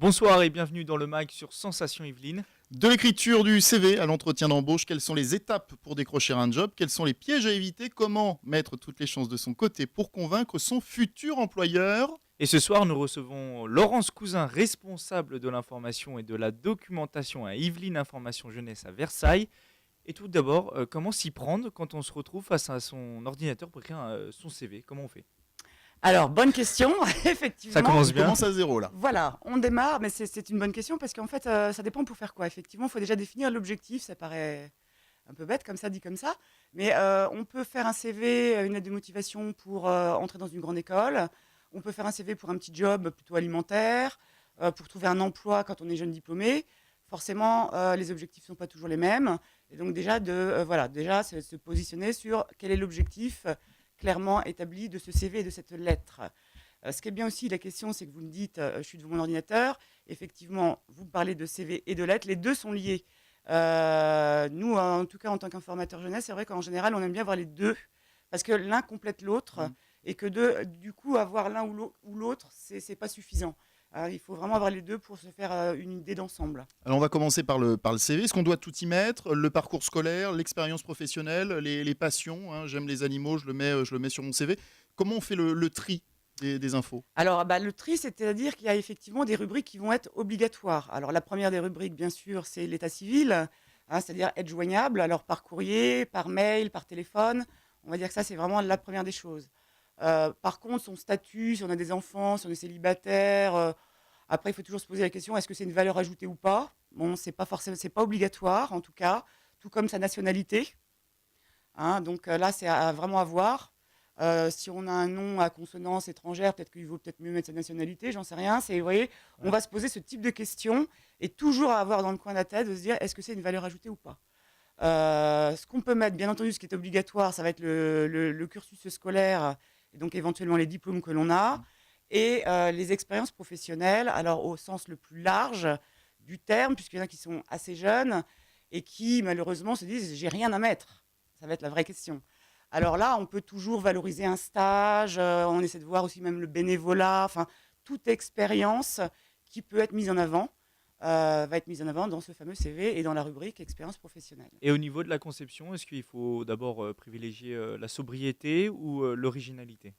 Bonsoir et bienvenue dans le MAG sur Sensation Yveline. De l'écriture du CV à l'entretien d'embauche, quelles sont les étapes pour décrocher un job? Quels sont les pièges à éviter? Comment mettre toutes les chances de son côté pour convaincre son futur employeur? Et ce soir, nous recevons Laurence Cousin, responsable de l'information et de la documentation à Yveline Information Jeunesse à Versailles. Et tout d'abord, comment s'y prendre quand on se retrouve face à son ordinateur pour écrire son CV? Comment on fait? Alors, bonne question, Ça effectivement. commence On bien. commence à zéro là. Voilà, on démarre, mais c'est une bonne question parce qu'en fait, ça dépend pour faire quoi. Effectivement, il faut déjà définir l'objectif. Ça paraît un peu bête comme ça, dit comme ça. Mais on peut faire un CV, une lettre de motivation pour entrer dans une grande école. On peut faire un CV pour un petit job plutôt alimentaire, pour trouver un emploi quand on est jeune diplômé. Forcément, les objectifs ne sont pas toujours les mêmes. Et donc déjà, déjà, c'est se positionner sur quel est l'objectif clairement établi de ce CV et de cette lettre. Ce qui est bien aussi, la question, c'est que vous me dites, je suis devant mon ordinateur. Effectivement, vous me parlez de CV et de lettre. Les deux sont liés. Nous, en tout cas, en tant qu'informateur jeunesse, c'est vrai qu'en général, on aime bien voir les deux parce que l'un complète l'autre et que du coup, avoir l'un ou l'autre, c'est pas suffisant. Il faut vraiment avoir les deux pour se faire une idée d'ensemble. Alors on va commencer par le CV. Est-ce qu'on doit tout y mettre? Le parcours scolaire, l'expérience professionnelle, les passions, hein. J'aime les animaux, je le mets sur mon CV. Comment on fait le tri des infos? Alors, le tri, c'est-à-dire qu'il y a effectivement des rubriques qui vont être obligatoires. Alors, la première des rubriques, bien sûr, c'est l'état civil, c'est-à-dire être joignable, alors par courrier, par mail, par téléphone. On va dire que ça, c'est vraiment la première des choses. Par contre, son statut, si on a des enfants, si on est célibataire, après, il faut toujours se poser la question, est-ce que c'est une valeur ajoutée ou pas? Bon, c'est pas forcément, c'est pas obligatoire, en tout cas, tout comme sa nationalité. Donc là, c'est vraiment à voir. Si on a un nom à consonance étrangère, peut-être qu'il vaut peut-être mieux mettre sa nationalité, j'en sais rien. Vous voyez, on va se poser ce type de questions et toujours avoir dans le coin de la tête de se dire est-ce que c'est une valeur ajoutée ou pas. Ce qu'on peut mettre, bien entendu, ce qui est obligatoire, ça va être le cursus scolaire et donc éventuellement les diplômes que l'on a et les expériences professionnelles, alors au sens le plus large du terme, puisqu'il y en a qui sont assez jeunes et qui malheureusement se disent j'ai rien à mettre. Ça va être la vraie question. Alors là, on peut toujours valoriser un stage, on essaie de voir aussi même le bénévolat, enfin, toute expérience qui peut être mise en avant va être mise en avant dans ce fameux CV et dans la rubrique expérience professionnelle. Et au niveau de la conception, est-ce qu'il faut d'abord privilégier la sobriété ou l'originalité?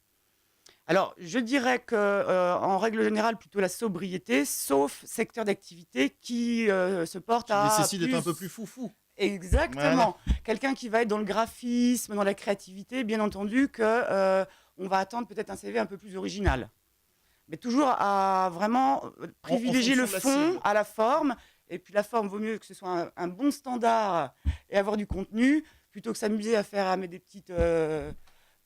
Alors, je dirais que, en règle générale, plutôt la sobriété, sauf secteur d'activité qui se porte Qui à nécessite d'être un peu plus. plus foufou. Exactement. Quelqu'un qui va être dans le graphisme, dans la créativité, bien entendu que on va attendre peut-être un CV un peu plus original. Mais toujours à vraiment privilégier le fonction de la fond cible. à la forme. Et puis la forme, vaut mieux que ce soit un bon standard et avoir du contenu, plutôt que s'amuser à mettre des petites des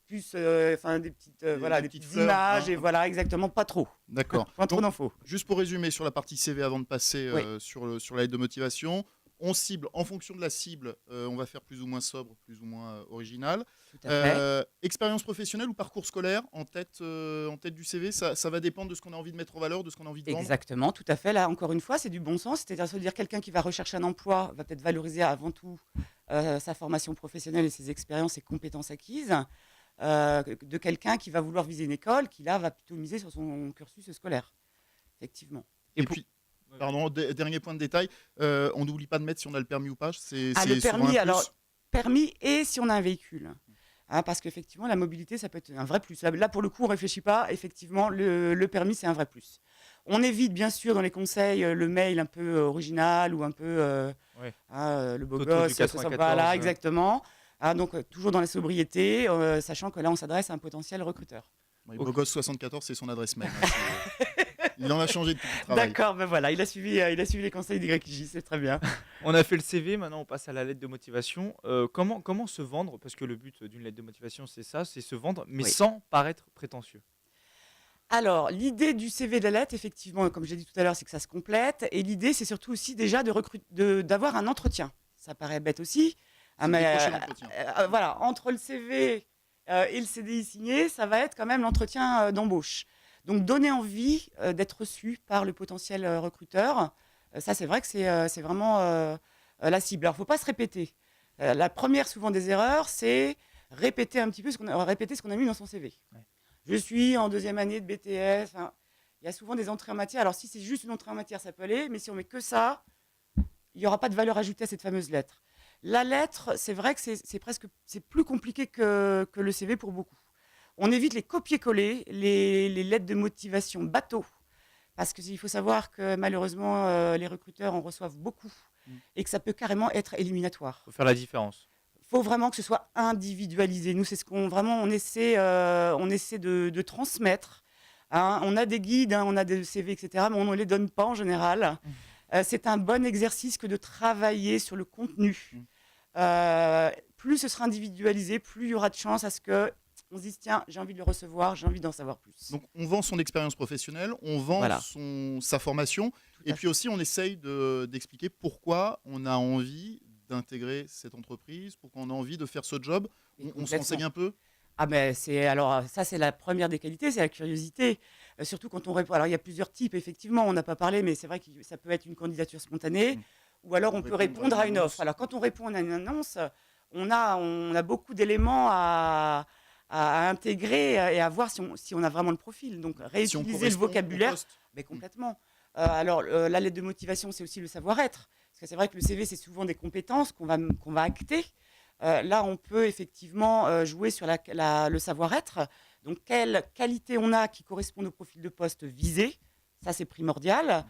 petites voilà, des petites petites fleurs, images hein. et voilà, exactement, pas trop. D'accord. Pas trop Donc, d'infos. juste pour résumer sur la partie CV avant de passer Oui. sur la lettre de motivation, on cible, en fonction de la cible, on va faire plus ou moins sobre, plus ou moins original. Tout à fait. Expérience professionnelle ou parcours scolaire en tête du CV, ça va dépendre de ce qu'on a envie de mettre en valeur, de ce qu'on a envie de vendre. Exactement, tout à fait. Là, encore une fois, c'est du bon sens. C'est-à-dire se dire quelqu'un qui va rechercher un emploi va peut-être valoriser avant tout sa formation professionnelle et ses expériences et compétences acquises, de quelqu'un qui va vouloir viser une école, qui là va plutôt miser sur son cursus scolaire. Effectivement. Et puis, pardon, dernier point de détail, on n'oublie pas de mettre si on a le permis ou pas. C'est Le souvent un permis, plus. alors, permis et si on a un véhicule. Parce qu'effectivement, la mobilité, ça peut être un vrai plus. Là, pour le coup, on ne réfléchit pas. Effectivement, le permis, c'est un vrai plus. On évite, bien sûr, dans les conseils, le mail un peu original ou un peu le beau Toto gosse. du 94, Voilà, exactement. Donc, toujours dans la sobriété, sachant que là, on s'adresse à un potentiel recruteur. Oui, Beau gosse 74, c'est son adresse mail. Il en a changé depuis le travail. D'accord, ben voilà, il a suivi les conseils d'YJ, c'est très bien. On a fait le CV, maintenant on passe à la lettre de motivation. Comment se vendre? Parce que le but d'une lettre de motivation, c'est ça, c'est se vendre, mais Oui. sans paraître prétentieux. Alors, l'idée du CV de la lettre, effectivement, comme j'ai dit tout à l'heure, c'est que ça se complète. Et l'idée, c'est surtout aussi déjà d'avoir un entretien. Ça paraît bête aussi. C'est décrocher l'entretien. Voilà, entre le CV et le CDI signé, ça va être quand même l'entretien d'embauche. Donc, donner envie d'être reçu par le potentiel recruteur. Ça, c'est vrai que c'est vraiment la cible. Alors, il ne faut pas se répéter. La première, souvent, des erreurs, c'est répéter un petit peu ce qu'on a mis dans son CV. Ouais. Je suis en 2e année de BTS. Il il y a souvent des entrées en matière. Alors si c'est juste une entrée en matière, ça peut aller, mais si on met que ça, il n'y aura pas de valeur ajoutée à cette fameuse lettre. La lettre, c'est vrai que c'est plus compliqué que le CV pour beaucoup. On évite les copier-coller, les lettres de motivation bateau, parce qu'il faut savoir que malheureusement, les recruteurs en reçoivent beaucoup et que ça peut carrément être éliminatoire. Faut faire la différence. Il faut vraiment que ce soit individualisé. Nous, c'est ce qu'on vraiment on essaie de transmettre. Hein. On a des guides, hein, on a des CV, etc., mais on ne les donne pas en général. C'est un bon exercice que de travailler sur le contenu. Plus ce sera individualisé, plus il y aura de chances à ce que on se dise tiens, j'ai envie de le recevoir, j'ai envie d'en savoir plus. Donc on vend son expérience professionnelle, on vend Voilà. sa formation, et puis aussi on essaye d'expliquer pourquoi on a envie d'intégrer cette entreprise, pourquoi on a envie de faire ce job. On se renseigne un peu. Ah ben ça c'est la première des qualités, c'est la curiosité. Surtout quand on répond. Alors il y a plusieurs types effectivement, on n'a pas parlé, mais c'est vrai que ça peut être une candidature spontanée, ou alors on peut répondre à une offre. Alors quand on répond à une annonce, on a beaucoup d'éléments à intégrer et à voir si on a vraiment le profil. Donc réutiliser le vocabulaire, mais complètement. Alors la lettre de motivation, c'est aussi le savoir-être, parce que c'est vrai que le CV c'est souvent des compétences qu'on va acter. Là, on peut effectivement jouer sur le savoir-être. Donc, quelles qualités on a qui correspondent au profil de poste visé. Ça, c'est primordial.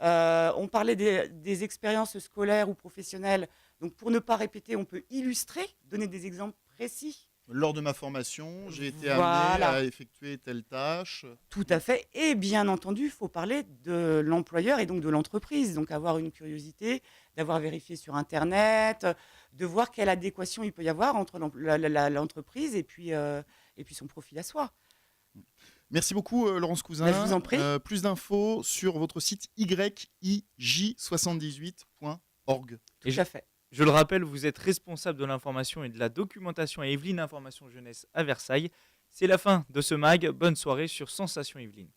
On parlait des expériences scolaires ou professionnelles. Donc, pour ne pas répéter, on peut illustrer, donner des exemples précis. Lors de ma formation, j'ai été Voilà. amené à effectuer telle tâche. Tout à fait. Et bien entendu, il faut parler de l'employeur et donc de l'entreprise. Donc, avoir une curiosité, d'avoir vérifié sur Internet, de voir quelle adéquation il peut y avoir entre l'entreprise et puis son profil à soi. Merci beaucoup, Laurence Cousin. Je vous en prie. Plus d'infos sur votre site yij78.org. Tout à fait. Je le rappelle, vous êtes responsable de l'information et de la documentation à Yvelines Information Jeunesse à Versailles. C'est la fin de ce mag. Bonne soirée sur Sensation Yvelines.